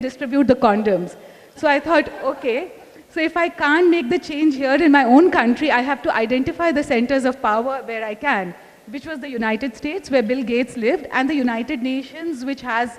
distribute the condoms. So I thought, okay, so if I can't make the change here in my own country, I have to identify the centers of power where I can, which was the United States, where Bill Gates lived, and the United Nations, which has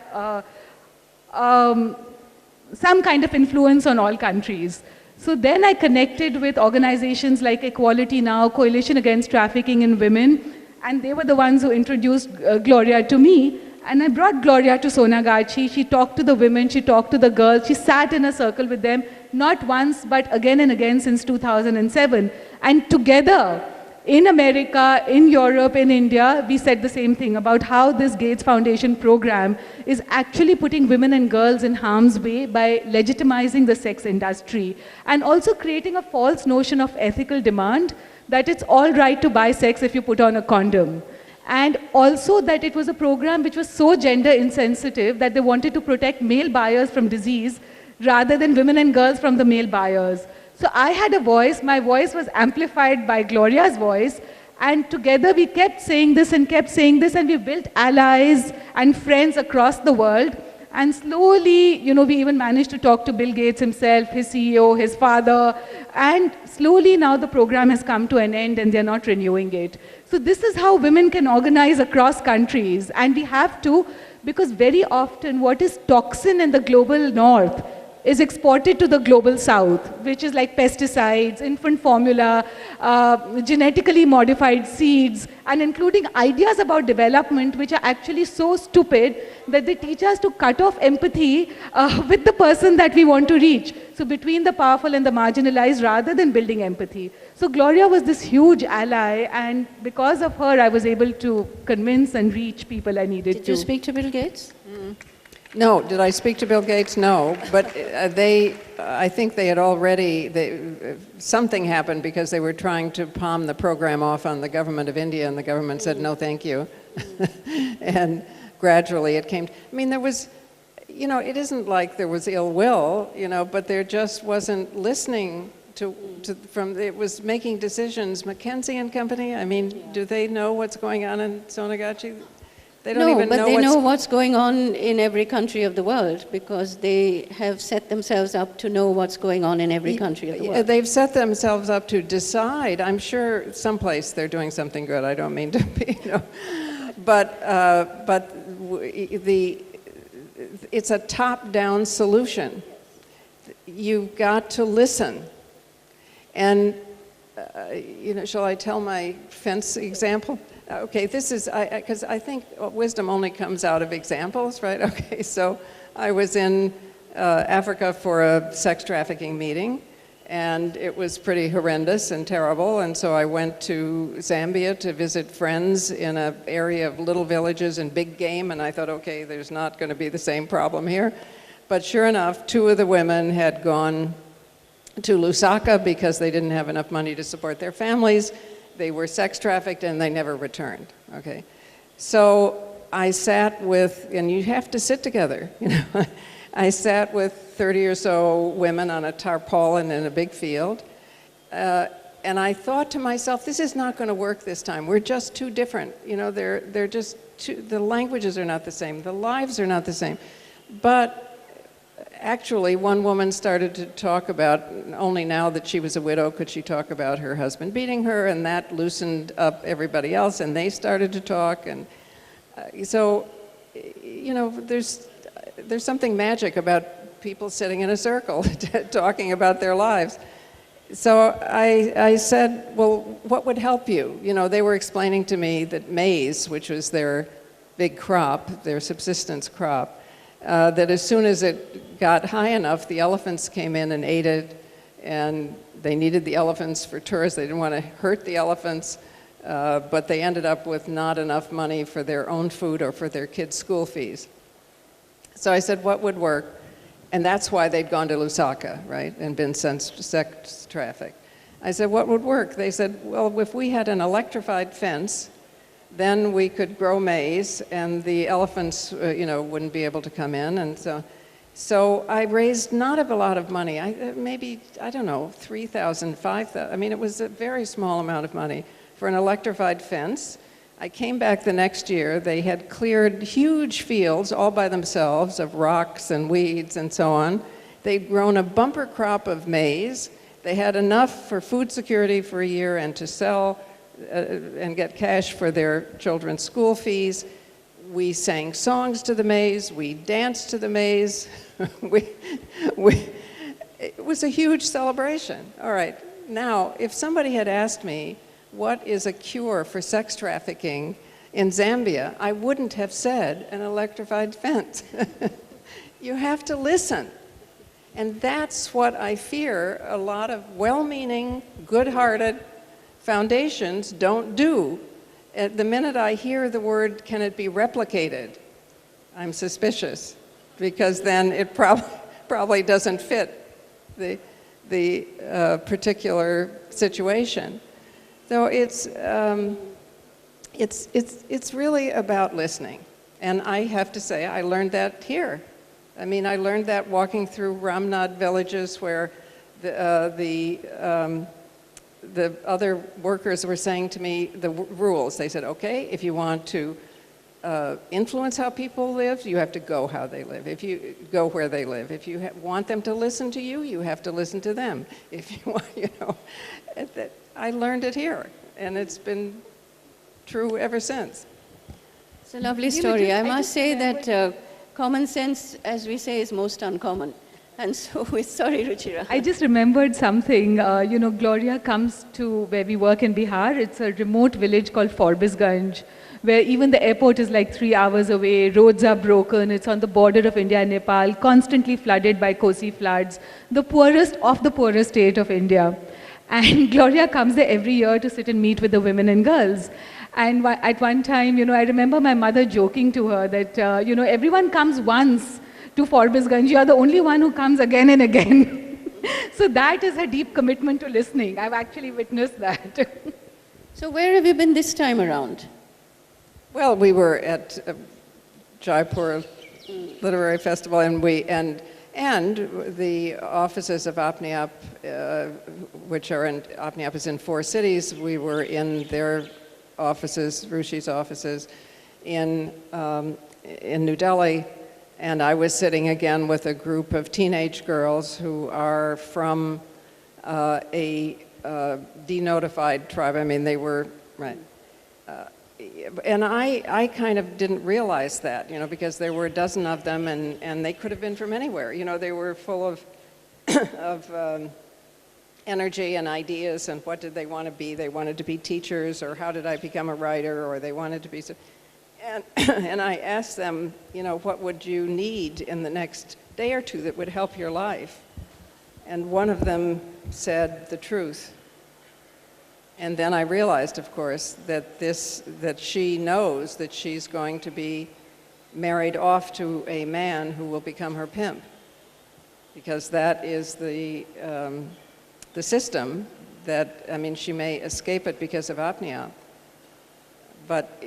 some kind of influence on all countries. So then I connected with organizations like Equality Now, Coalition Against Trafficking in Women, and they were the ones who introduced Gloria to me. And I brought Gloria to Sonagachi. She talked to the women, she talked to the girls, she sat in a circle with them, not once, but again and again since 2007. And together, in America, in Europe, in India, we said the same thing about how this Gates Foundation program is actually putting women and girls in harm's way by legitimizing the sex industry and also creating a false notion of ethical demand that it's all right to buy sex if you put on a condom. And also that it was a program which was so gender insensitive that they wanted to protect male buyers from disease rather than women and girls from the male buyers. So I had a voice, my voice was amplified by Gloria's voice, and together we kept saying this, and we built allies and friends across the world. And slowly, we even managed to talk to Bill Gates himself, his CEO, his father, and slowly now the program has come to an end and they're not renewing it. So this is how women can organize across countries, and we have to, because very often what is toxin in the global north is exported to the global south, which is like pesticides, infant formula, genetically modified seeds, and including ideas about development which are actually so stupid that they teach us to cut off empathy with the person that we want to reach. So between the powerful and the marginalized rather than building empathy. So Gloria was this huge ally, and because of her I was able to convince and reach people I needed to. Did you speak to Bill Gates? No. Did I speak to Bill Gates? No. But I think they had already, something happened because they were trying to palm the program off on the government of India, and the government said, no, thank you. And gradually it came, there was, it isn't like there was ill will, but there just wasn't listening it was making decisions. McKinsey and Company, do they know what's going on in Sonagachi? They don't even know. No, but they know what's going on in every country of the world because they have set themselves up to know what's going on in every country of the world. They've set themselves up to decide. I'm sure someplace they're doing something good. I don't mean to be, but it's a top-down solution. You've got to listen. And, shall I tell my fence example? Okay, this is, because I think wisdom only comes out of examples, right? Okay, so I was in Africa for a sex trafficking meeting, and it was pretty horrendous and terrible, and so I went to Zambia to visit friends in an area of little villages and big game, and I thought, okay, there's not going to be the same problem here. But sure enough, 2 of the women had gone to Lusaka because they didn't have enough money to support their families. They were sex trafficked and they never returned, okay? So I sat with, and you have to sit together, I sat with 30 or so women on a tarpaulin in a big field, and I thought to myself, this is not going to work this time. We're just too different. They're just too, the languages are not the same, the lives are not the same. But actually, one woman started to talk about, only now that she was a widow could she talk about her husband beating her, and that loosened up everybody else, and they started to talk. And so, there's something magic about people sitting in a circle talking about their lives. So I said, well, what would help you? They were explaining to me that maize, which was their big crop, their subsistence crop, that as soon as it got high enough, the elephants came in and ate it, and they needed the elephants for tourists. They didn't want to hurt the elephants, but they ended up with not enough money for their own food or for their kids' school fees. So I said, what would work? And that's why they'd gone to Lusaka, right, and been sex trafficked. I said, what would work? They said, well, if we had an electrified fence, then we could grow maize, and the elephants, wouldn't be able to come in. And so I raised not a lot of money. Maybe, I don't know, 3,000, 5,000. It was a very small amount of money for an electrified fence. I came back the next year. They had cleared huge fields all by themselves of rocks and weeds and so on. They'd grown a bumper crop of maize. They had enough for food security for a year and to sell and get cash for their children's school fees. We sang songs to the maize. We danced to the maize. It was a huge celebration. All right. Now, if somebody had asked me, what is a cure for sex trafficking in Zambia, I wouldn't have said an electrified fence. You have to listen. And that's what I fear a lot of well-meaning, good-hearted foundations don't do. The minute I hear the word, can it be replicated, I'm suspicious, because then it probably doesn't fit the particular situation. So it's really about listening. And I have to say, I learned that here. I mean, I learned that walking through Ramnad villages where the other workers were saying to me the rules. They said, okay, if you want to influence how people live, you have to go how they live. If you go where they live. If you want them to listen to you, you have to listen to them. If you want, I learned it here, and it's been true ever since. It's a lovely story. I must say that common sense, as we say, is most uncommon. And so, sorry, Ruchira. I just remembered something. Gloria comes to where we work in Bihar. It's a remote village called Forbisganj, where even the airport is like 3 hours away. Roads are broken. It's on the border of India and Nepal, constantly flooded by Kosi floods, the poorest of the poorest state of India. And Gloria comes there every year to sit and meet with the women and girls. And at one time, I remember my mother joking to her that, everyone comes once to Forbisganj. You are the only one who comes again and again. So that is a deep commitment to listening. I've actually witnessed that. So where have you been this time around? Well, we were at Jaipur Literary Festival, and the offices of Apniap, which are in, Apniap is in 4 cities. We were in their offices, Rushi's offices, in New Delhi, and I was sitting again with a group of teenage girls who are from a denotified tribe. I mean, they were, right. And I kind of didn't realize that, because there were a dozen of them, and they could have been from anywhere. They were full of energy and ideas, and what did they want to be? They wanted to be teachers, or how did I become a writer, or they wanted to be... And I asked them, what would you need in the next day or two that would help your life? And one of them said the truth. And then I realized, of course, that she knows that she's going to be married off to a man who will become her pimp, because that is the system that, she may escape it because of apnea, but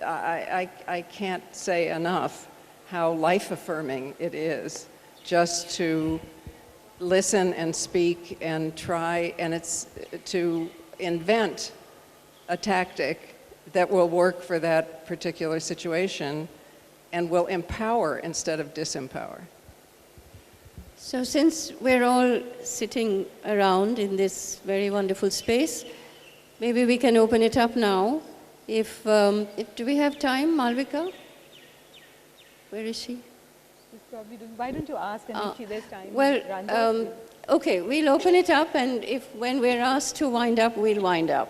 I can't say enough how life-affirming it is just to listen and speak and try, and it's to invent a tactic that will work for that particular situation and will empower instead of disempower. So since we're all sitting around in this very wonderful space, maybe we can open it up now. Do we have time, Malvika? Where is she? Why don't you ask, and if there's time? Well, okay, we'll open it up, and when we're asked to wind up, we'll wind up.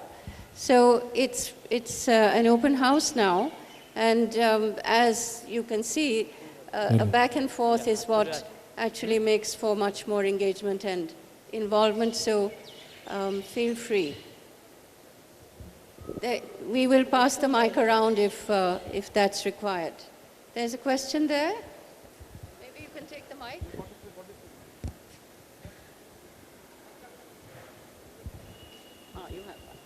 So it's an open house now, and as you can see, a back and forth is what actually makes for much more engagement and involvement, so feel free. We will pass the mic around if that's required. There's a question there. Maybe you can take the mic. You have one.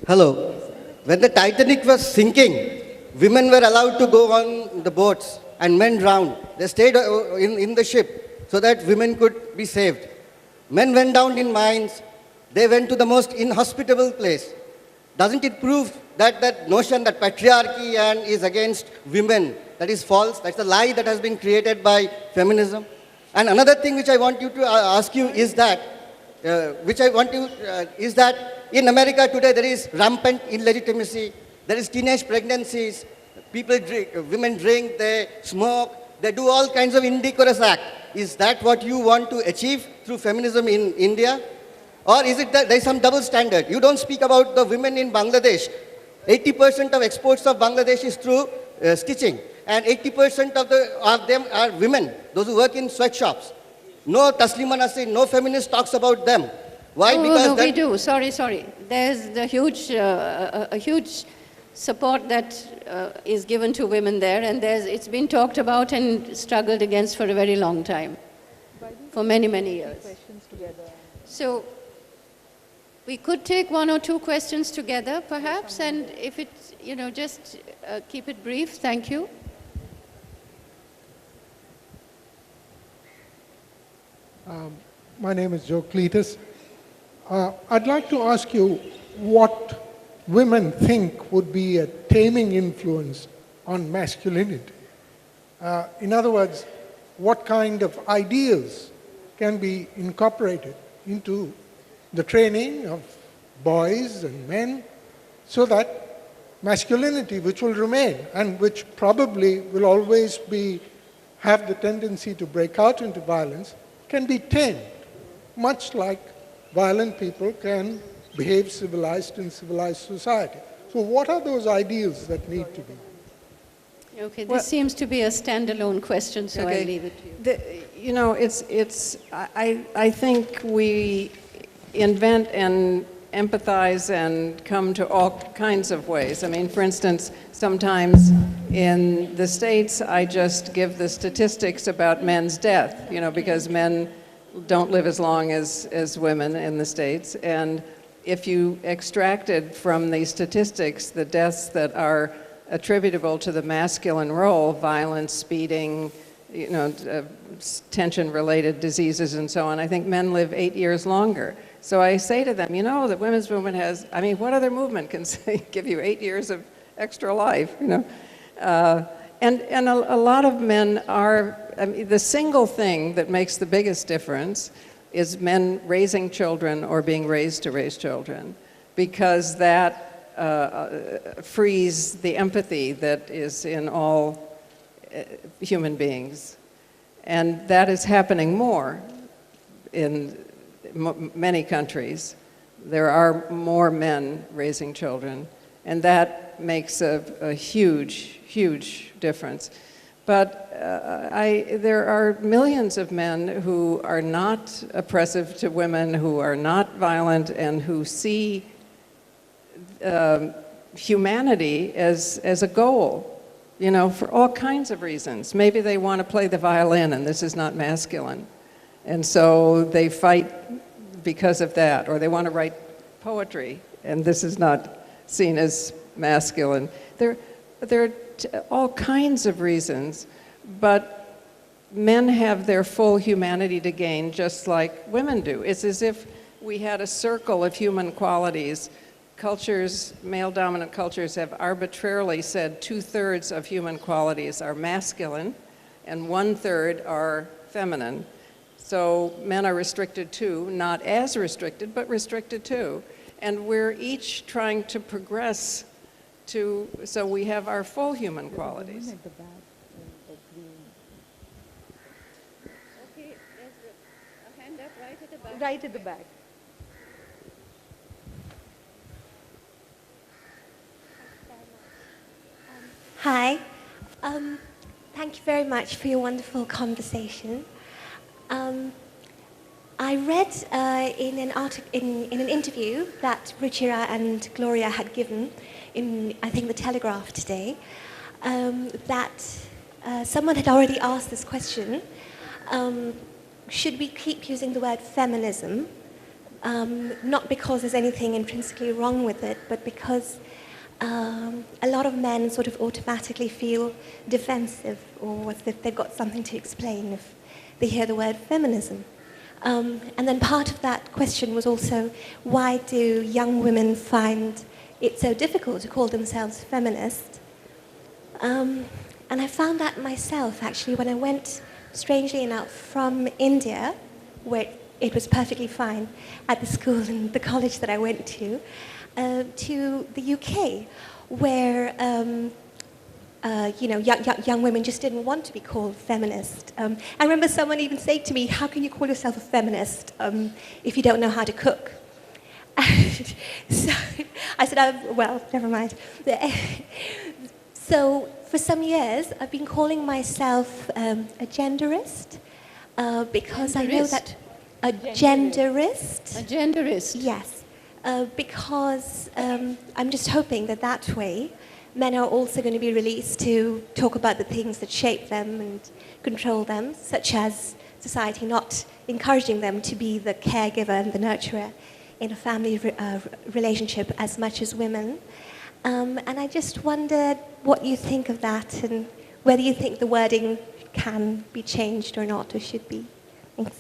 Hello. When the Titanic was sinking, women were allowed to go on the boats and men drowned. They stayed in the ship so that women could be saved. Men went down in mines. They went to the most inhospitable place. Doesn't it prove that that notion that patriarchy and is against women, that is false? That's a lie that has been created by feminism. And another thing which I want you to ask you is that, is that in America today there is rampant illegitimacy, there is teenage pregnancies, people drink, women drink, they smoke, they do all kinds of indecorous acts. Is that what you want to achieve through feminism in India? Or is it that there is some double standard? You don't speak about the women in Bangladesh. 80% of exports of Bangladesh is through stitching. And 80% of them are women, those who work in sweatshops. No Taslima Nasrin, no feminist talks about them. Why? Oh, Because no, we do. Sorry. There's the a huge support that is given to women there, and it's been talked about and struggled against for a very long time, for many, many years. So we could take one or two questions together, perhaps, and if it's, just keep it brief. Thank you. My name is Joe Cletus. I'd like to ask you what women think would be a taming influence on masculinity. In other words, what kind of ideas can be incorporated into the training of boys and men so that masculinity, which will remain and which probably will always have the tendency to break out into violence, can be tamed, much like violent people can behave civilized in civilized society. So what are those ideals that need to be? Okay, this seems to be a standalone question, so I leave it to you. I think we invent and empathize and come to all kinds of ways. I mean, for instance, sometimes in the States, I just give the statistics about men's death, because men don't live as long as women in the States. And if you extracted from the statistics the deaths that are attributable to the masculine role, violence, speeding, tension-related diseases and so on, I think men live 8 years longer. So I say to them, the women's movement has, what other movement can give you 8 years of extra life, And a lot of men are, the single thing that makes the biggest difference is men raising children or being raised to raise children, because that frees the empathy that is in all human beings. And that is happening more in many countries. There are more men raising children, and that makes a huge, huge difference. But there are millions of men who are not oppressive to women, who are not violent, and who see humanity as a goal, for all kinds of reasons. Maybe they want to play the violin, and this is not masculine. And so they fight because of that. Or they want to write poetry, and this is not seen as masculine. There are all kinds of reasons, but men have their full humanity to gain just like women do. It's as if we had a circle of human qualities. Cultures, male-dominant cultures, have arbitrarily said 2/3 of human qualities are masculine and 1/3 are feminine. So men are restricted too, not as restricted, but restricted too. And we're each trying to progress so we have our full human qualities. Okay, there's a hand up right at the back. Right at the back. Hi. Thank you very much for your wonderful conversation. I read in an interview that Ruchira and Gloria had given in, I think, the Telegraph today, that someone had already asked this question, should we keep using the word feminism, not because there's anything intrinsically wrong with it, but because a lot of men sort of automatically feel defensive or as if they've got something to explain if they hear the word feminism. And then part of that question was also, why do young women find it so difficult to call themselves feminist? And I found that myself, actually, when I went, strangely enough, from India, where it was perfectly fine at the school and the college that I went to the UK, where young women just didn't want to be called feminist. I remember someone even saying to me, "How can you call yourself a feminist if you don't know how to cook?" And so I said, "Well, never mind." So for some years, I've been calling myself a genderist because I know that a genderist. A genderist. Yes, because I'm just hoping that that way men are also going to be released to talk about the things that shape them and control them, such as society not encouraging them to be the caregiver and the nurturer in a family relationship as much as women. And I just wondered what you think of that and whether you think the wording can be changed or not, or should be. Thanks.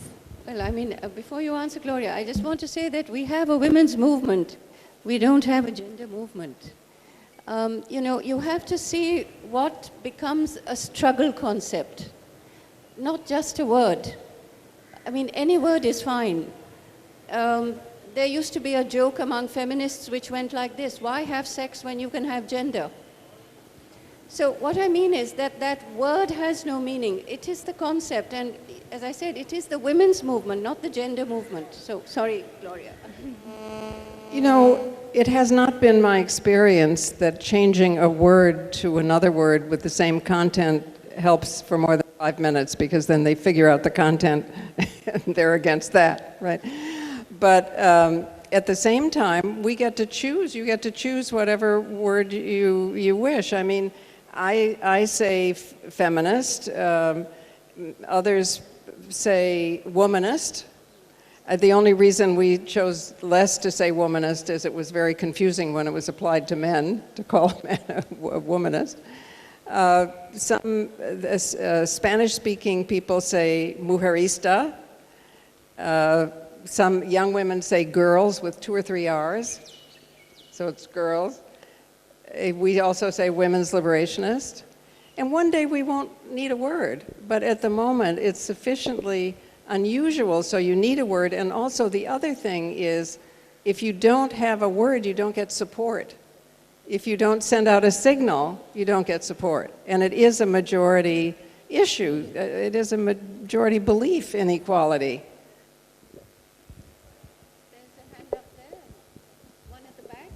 Well, I mean, before you answer, Gloria, I just want to say that we have a women's movement. We don't have a gender movement. You have to see what becomes a struggle concept, not just a word. I mean, any word is fine. There used to be a joke among feminists which went like this: why have sex when you can have gender? So what I mean is that that word has no meaning. It is the concept, and as I said, it is the women's movement, not the gender movement. So, sorry, Gloria. You know, it has not been my experience that changing a word to another word with the same content helps for more than 5 minutes, because then they figure out the content and they're against that, right? But at the same time, we get to choose. You get to choose whatever word you wish. I mean, I say feminist. Others say womanist. The only reason we chose less to say womanist is it was very confusing when it was applied to men, to call men a womanist. Some Spanish-speaking people say mujerista. Some young women say girls with 2 or 3 R's, so it's girls. We also say women's liberationist. And one day we won't need a word, but at the moment it's sufficiently unusual, so you need a word. And also the other thing is, if you don't have a word, you don't get support. If you don't send out a signal, you don't get support. And it is a majority issue. It is a majority belief in equality. There's a hand up there. One at the back.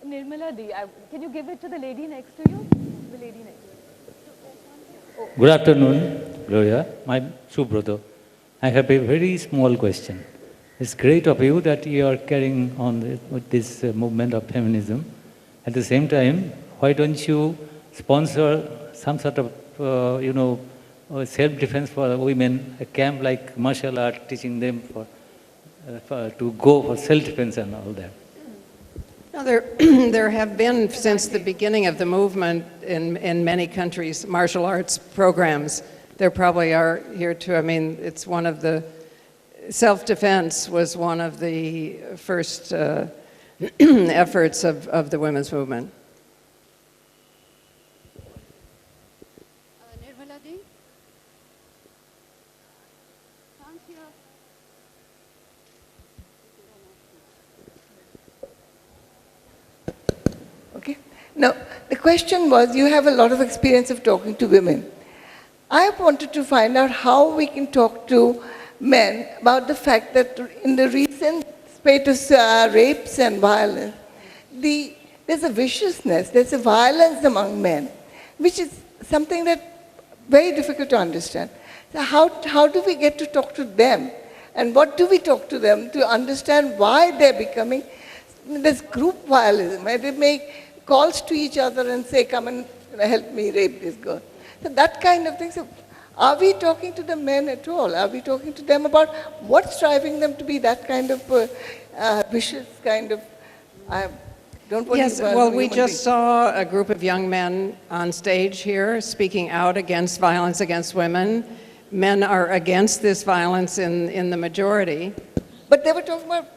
Nirmala Di, can you give it to the lady next to you? The lady next to you. Good afternoon, Gloria. My Subroto. I have a very small question. It's great of you that you are carrying on with this movement of feminism. At the same time, why don't you sponsor some sort of, self-defense for women, a camp like martial art, teaching them to go for self-defense and all that? No, there have been, since the beginning of the movement in many countries, martial arts programs. There probably are here too. I mean, it's one of the, self-defense was one of the first efforts of the women's movement. Nirmala Di? Can't hear. Okay. Now, the question was, you have a lot of experience of talking to women. I wanted to find out how we can talk to men about the fact that in the recent spate of rapes and violence, there's a viciousness, there's a violence among men, which is something that's very difficult to understand. So how do we get to talk to them? And what do we talk to them to understand why they're becoming this group violence, where they make calls to each other and say, come and help me rape this girl. So that kind of thing. So are we talking to the men at all? Are we talking to them about what's driving them to be that kind of vicious kind of, I don't want Yes, to well, we just saw a group of young men on stage here speaking out against violence against women. men are against this violence in the majority. But they were talking about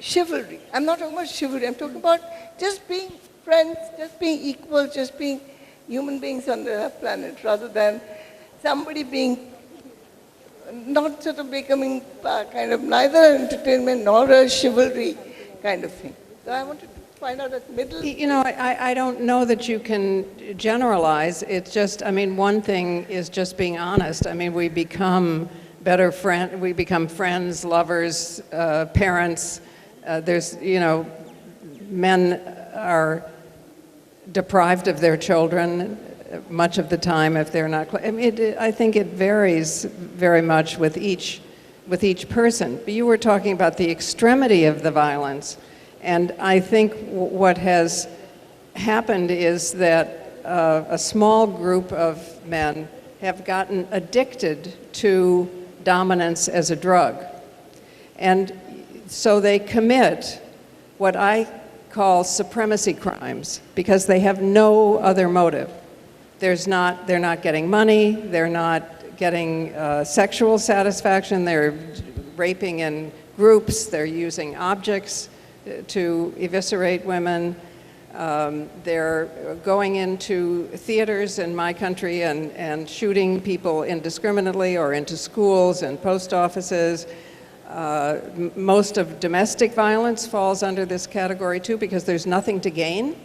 chivalry. I'm not talking about chivalry. I'm talking about just being friends, just being equal, just being human beings on the planet, rather than somebody being not sort of becoming kind of neither entertainment nor a chivalry kind of thing. So I wanted to find out that middle. You know, I don't know that you can generalize. It's just, I mean, one thing is just being honest. I mean, we become better friends, we become friends, lovers, parents. There's, you know, men are deprived of their children much of the time if they're not. I mean, I think it varies very much with each person. But you were talking about the extremity of the violence, and I think what has happened is that a small group of men have gotten addicted to dominance as a drug, and so they commit what I call supremacy crimes because they have no other motive. They're not getting money, they're not getting sexual satisfaction, they're raping in groups, they're using objects to eviscerate women, they're going into theaters in my country and shooting people indiscriminately or into schools and post offices. Most of domestic violence falls under this category too because there's nothing to gain.